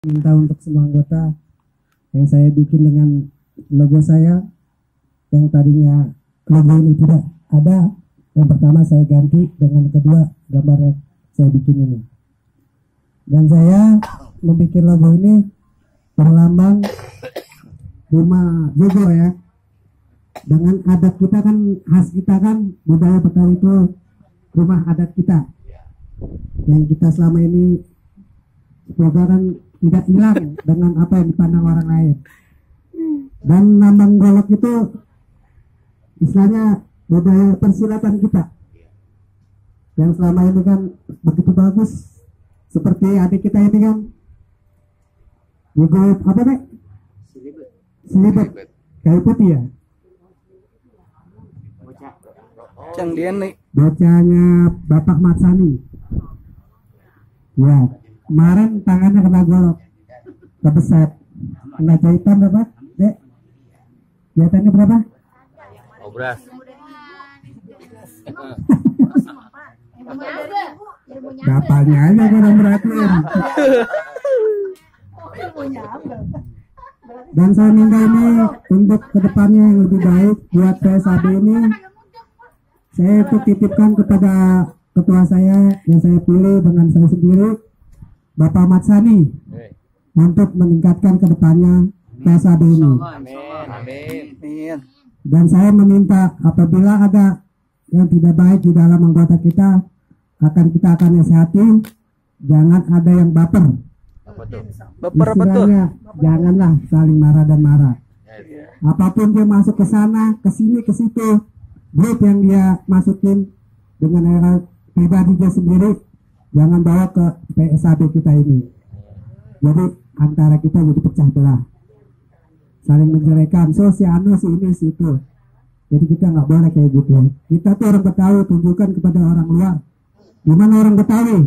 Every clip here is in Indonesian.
minta untuk semua anggota yang saya bikin dengan logo saya yang tadinya logo ini tidak ada, yang pertama saya ganti dengan kedua gambar yang saya bikin ini, dan saya membuat logo ini berlambang rumah Jogo ya, dengan adat kita kan, khas kita kan, budaya Betawi itu rumah adat kita yang kita selama ini semoga kan tidak hilang dengan apa yang dipandang orang lain. Dan nambang golok itu istilahnya budaya persilatan kita yang selama ini kan begitu bagus, seperti adik kita ini kan juga apa deh, selibet kayu putih ya, bocahnya Bapak Matsani ya. Kemarin tangannya kena golok, kebeset, kena jahitan berapa, dek? Jahitannya berapa? Obras. Kapalnya aja kurang beratin. Dan saya minta ini untuk kedepannya yang lebih baik buat PSAB ini, saya itu titipkan kepada ketua saya yang saya pilih dengan saya sendiri, Bapak Matsani, untuk meningkatkan kedepannya PSAB ini. Amin. Dan saya meminta apabila ada yang tidak baik di dalam anggota kita akan nasihati, jangan ada yang baper. Istilahnya janganlah saling marah dan marah. Apapun dia masuk ke sana, ke sini, ke situ, grup yang dia masukin dengan era pribadi dia sendiri, jangan bawa ke PSAB kita ini. Jadi antara kita jadi pecah belah, saling menjelekan, so si anu si ini si itu. Jadi kita nggak boleh kayak gitu. Kita tuh orang Betawi, tunjukkan kepada orang luar gimana orang Betawi.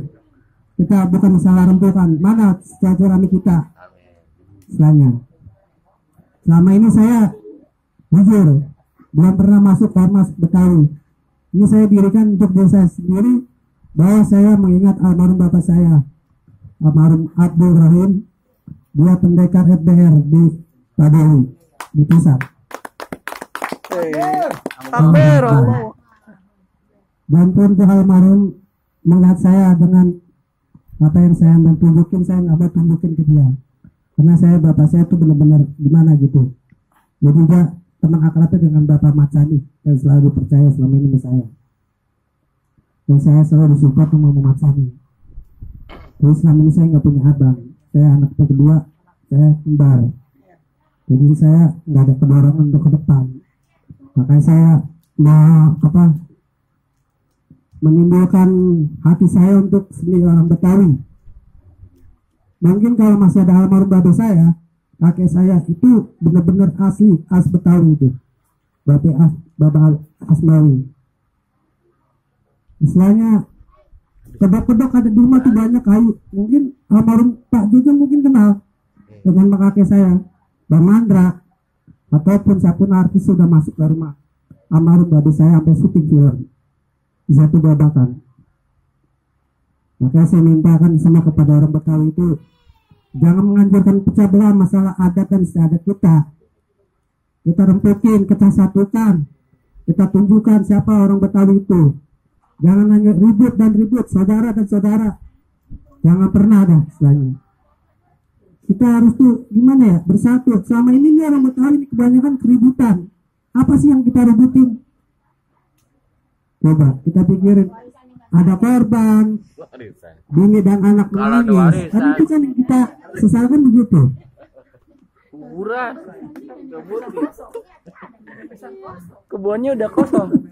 Kita bukan salah rempukan, mana silaturahmi kita. Istilahnya selama ini saya jujur belum pernah masuk ormas Betawi. Ini saya dirikan untuk diri saya sendiri, bahwa saya mengingat almarhum bapak saya, almarhum Abdul Rahim, dia pendekar FBR di Baduy, di pusat. Dan pun tuh almarhum melihat saya dengan apa yang saya tunjukin, saya nggak mau tunjukin ke dia, karena saya bapak saya tuh benar-benar gimana gitu. Jadi dia teman akrabnya dengan Bapak Matsani yang selalu percaya selama ini sama saya. Dan saya selalu disupport sama Matsani. Terus selama ini saya nggak punya abang, saya anak kedua, saya kembar. Jadi saya nggak ada kedorongan untuk ke depan. Makanya saya mau menimbulkan hati saya untuk seni orang Betawi. Mungkin kalau masih ada almarhum bapak saya, kakek saya itu benar-benar asli, as Betawi itu, Bapak Asmawi. Istilahnya kedok-kedok ada di rumah tuh banyak kayu. Mungkin almarhum Pak Jojo mungkin kenal dengan kakek saya, Bang Mandra, ataupun siapapun artis sudah masuk ke rumah almarhum bapak saya sampai syuting film di satu babakan. Maka saya mintakan semua kepada orang Betawi itu, jangan menganjurkan pecah belah masalah adat dan istiadat kita. Kita rempukin, kita satukan, kita tunjukkan siapa orang Betawi itu. Jangan hanya ribut dan ribut, saudara dan saudara. Jangan pernah ada istilahnya. Kita harus tuh gimana ya, bersatu. Selama ini nih orang Betawi ini kebanyakan keributan. Apa sih yang kita ributin? Coba kita pikirin, ada korban, bini dan anak menangis. Kan itu kan yang kita sesalkan begitu. Kuburan, kebunnya udah kosong.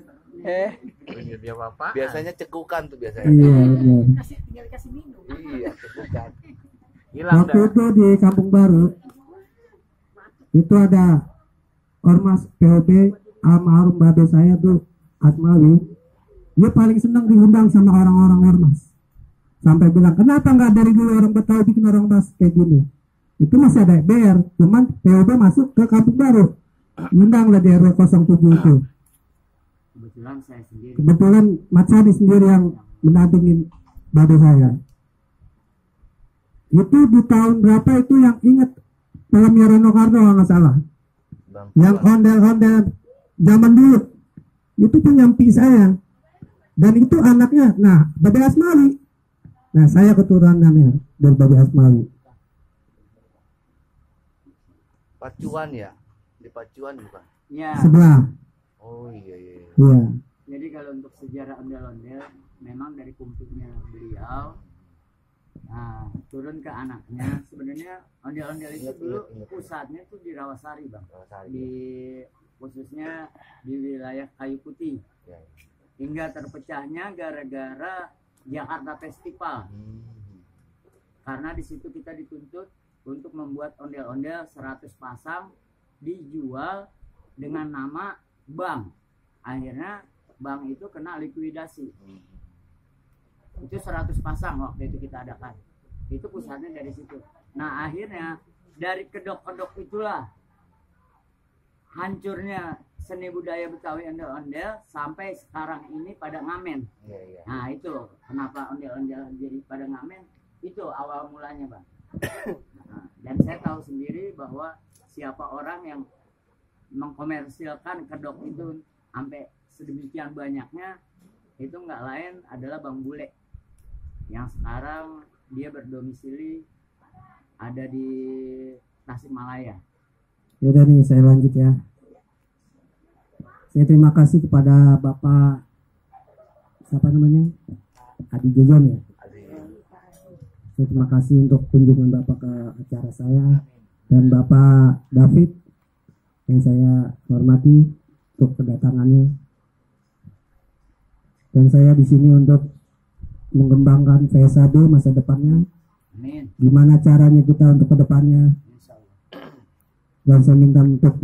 Biasanya cekukan tuh biasanya. Iya, benar. Kasih minum. Iya, cekukan. Waktu itu di Kampung Baru itu ada ormas POB almarhum babe saya tuh Asmawi. Dia paling senang diundang sama orang-orang ormas. Sampai bilang, kenapa nggak dari dulu orang Betawi bikin orang ormas kayak gini? Itu masih ada BR, cuman POB masuk ke Kampung Baru. Undang lah di RW 07 itu. Kebetulan Matsani sendiri yang mendampingin babe saya. Itu di tahun berapa itu yang ingat filmnya Rano Karno kalau nggak salah, yang ondel-ondel zaman dulu itu penyampi saya, dan itu anaknya, nah Babe Asmawi, nah saya keturunannya dari Babe Asmawi. Pacuan ya, di Pacuan bukan? Ya. Sebelah. Oh iya iya. Iya. Jadi kalau untuk sejarah ondel-ondel memang dari kumpulnya beliau, nah turun ke anaknya. Sebenarnya ondel-ondel itu dulu pusatnya tuh di Rawasari bang, di khususnya di wilayah Kayu Putih, hingga terpecahnya gara-gara Jakarta Festival. Karena di situ kita dituntut untuk membuat ondel-ondel 100 pasang dijual dengan nama bank. Akhirnya bank itu kena likuidasi. Itu 100 pasang waktu itu kita adakan. Itu pusatnya dari situ. Nah akhirnya dari kedok-kedok itulah hancurnya seni budaya Betawi ondel-ondel sampai sekarang ini pada ngamen. Nah itu kenapa ondel-ondel jadi pada ngamen, itu awal mulanya bang. Nah, dan saya tahu sendiri bahwa siapa orang yang mengkomersilkan kedok itu sampai sedemikian banyaknya, itu nggak lain adalah Bang Bule yang sekarang dia berdomisili ada di Tasikmalaya. Yaudah nih saya lanjut ya. Saya terima kasih kepada Bapak siapa namanya, Adi Jojon ya. Saya terima kasih untuk kunjungan Bapak ke acara saya, dan Bapak David yang saya hormati untuk kedatangannya. Dan saya di sini untuk mengembangkan VSAB masa depannya. Amin. Gimana caranya kita untuk kedepannya? Dan saya minta untuk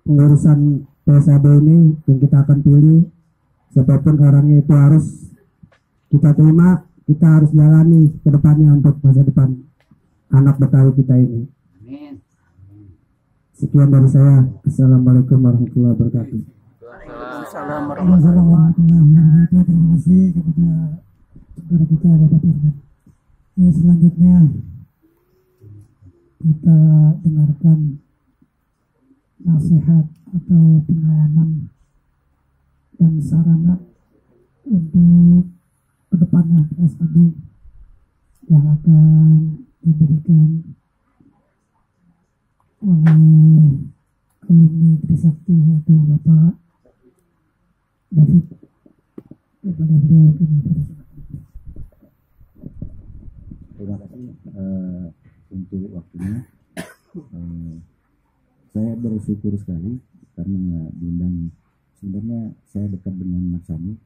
pengurusan VSAB ini yang kita akan pilih, siapapun orangnya itu harus kita terima, kita harus jalani ke depannya untuk masa depan anak Betawi kita ini. Amin. Sekian dari saya. Assalamualaikum warahmatullahi wabarakatuh. Assalamualaikum warahmatullahi wabarakatuh. Terima kasih kepada saudara kita Bapak Firman. Selanjutnya kita dengarkan nasihat atau pengalaman dan sarana untuk kedepannya PSAB yang akan diberikan oleh alumni Trisakti, yaitu Bapak David. Kepada beliau kami persilakan. Terima kasih untuk waktunya. Saya bersyukur sekali karena diundang. Sebenarnya saya dekat dengan Mas Sami,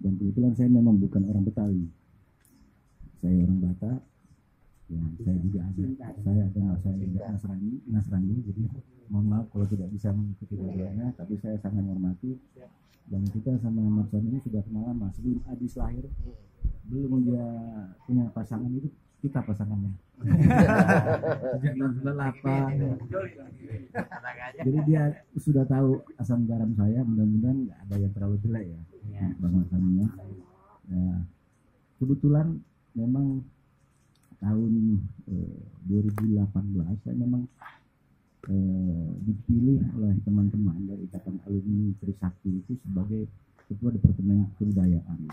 dan kebetulan saya memang bukan orang Betawi. Saya orang Batak. Ya, saya juga Nasrani. Jadi mohon maaf kalau tidak bisa mengikuti dua-duanya, tapi saya sangat menghormati. Dan kita sama Mas Sami ini sudah kenal lama sebelum Adis lahir. Belum dia punya pasangan, itu kita pasangannya. Sejak tahun 98. Jadi dia sudah tahu asam garam saya. Mudah-mudahan nggak ada yang terlalu jelek ya, Bang Masaminya. Ya, kebetulan memang tahun 2018 saya memang dipilih oleh teman-teman dari Ikatan Alumni Trisakti itu sebagai Ketua Departemen Kebudayaan.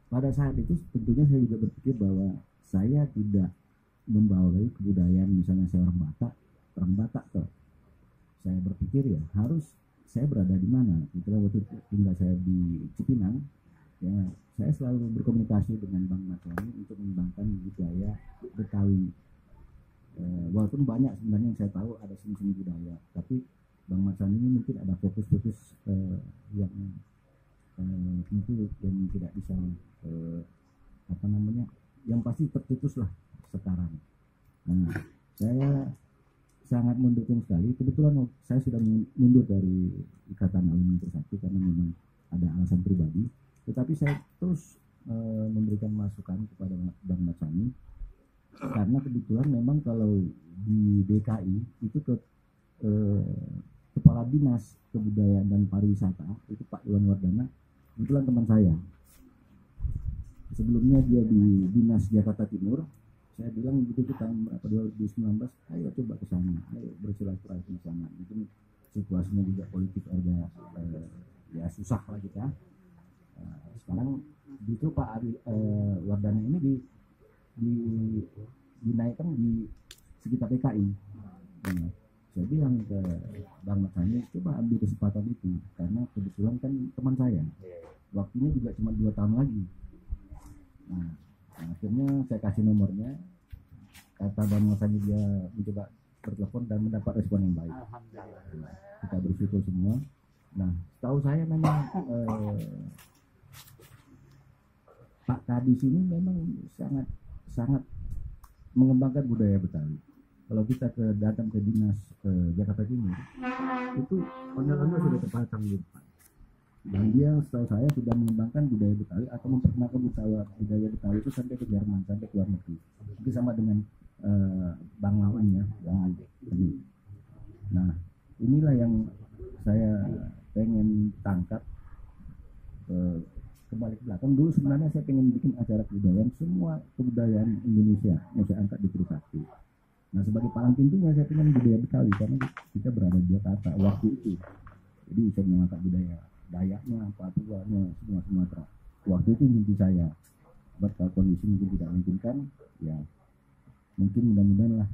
Pada saat itu tentunya saya juga berpikir bahwa saya tidak membawai kebudayaan, misalnya saya orang Batak toh. Saya berpikir ya harus saya berada di mana. Kebetulan waktu itu tinggal saya di Cipinang, ya saya selalu berkomunikasi dengan Bang Matoni untuk mengembangkan budaya Betawi. Walaupun banyak sebenarnya yang saya tahu ada seni-seni budaya, tapi Bang Matoni ini mungkin ada fokus-fokus yang tentu dan tidak bisa yang pasti terputus lah sekarang. Nah, saya sangat mendukung sekali. Kebetulan saya sudah mundur dari Ikatan Alumni Trisakti karena memang ada alasan pribadi. Tetapi saya terus memberikan masukan kepada Bang Masami, karena kebetulan memang kalau di DKI itu Kepala Dinas Kebudayaan dan Pariwisata itu Pak Iwan Wardana, kebetulan teman saya. sebelumnya dia di Dinas Jakarta Timur. Saya bilang begitu itu tahun berapa 2019, ayo coba ke sana, ayo bersilaturahmi di sana. Mungkin situasinya juga politik ada ya susah lah kita. Sekarang justru Pak Wardana ini dinaikkan di sekitar PKI. Nah, saya bilang ke Bang Maksani, coba ambil kesempatan itu karena kebetulan kan teman saya. Waktunya juga cuma 2 tahun lagi. Nah, akhirnya saya kasih nomornya. Kata Bang Maksani dia mencoba bertelepon dan mendapat respon yang baik. Alhamdulillah. Kita bersyukur semua. Nah, setahu saya memang Pak Kadis ini memang sangat mengembangkan budaya Betawi. Kalau kita datang ke dinas Jakarta Timur, itu ondel-ondel sudah terpasang di depan. Dan dia setahu saya sudah mengembangkan budaya Betawi atau memperkenalkan budaya Betawi itu sampai ke Jerman, sampai ke luar negeri. Itu sama dengan Bang Lawan ya, Bang Adi. Nah, inilah yang saya pengen tangkap kembali ke belakang. Dulu sebenarnya saya pengen bikin acara kebudayaan, semua kebudayaan Indonesia yang saya angkat di Trisakti. Nah, sebagai palang pintunya saya pengen budaya Betawi karena kita berada di Jakarta waktu itu. Jadi saya mengangkat budaya Dayaknya, Papuanya, semua Sumatera. Waktu itu mimpi saya. Kalau kondisi mungkin tidak memungkinkan, ya mungkin mudah-mudahan lah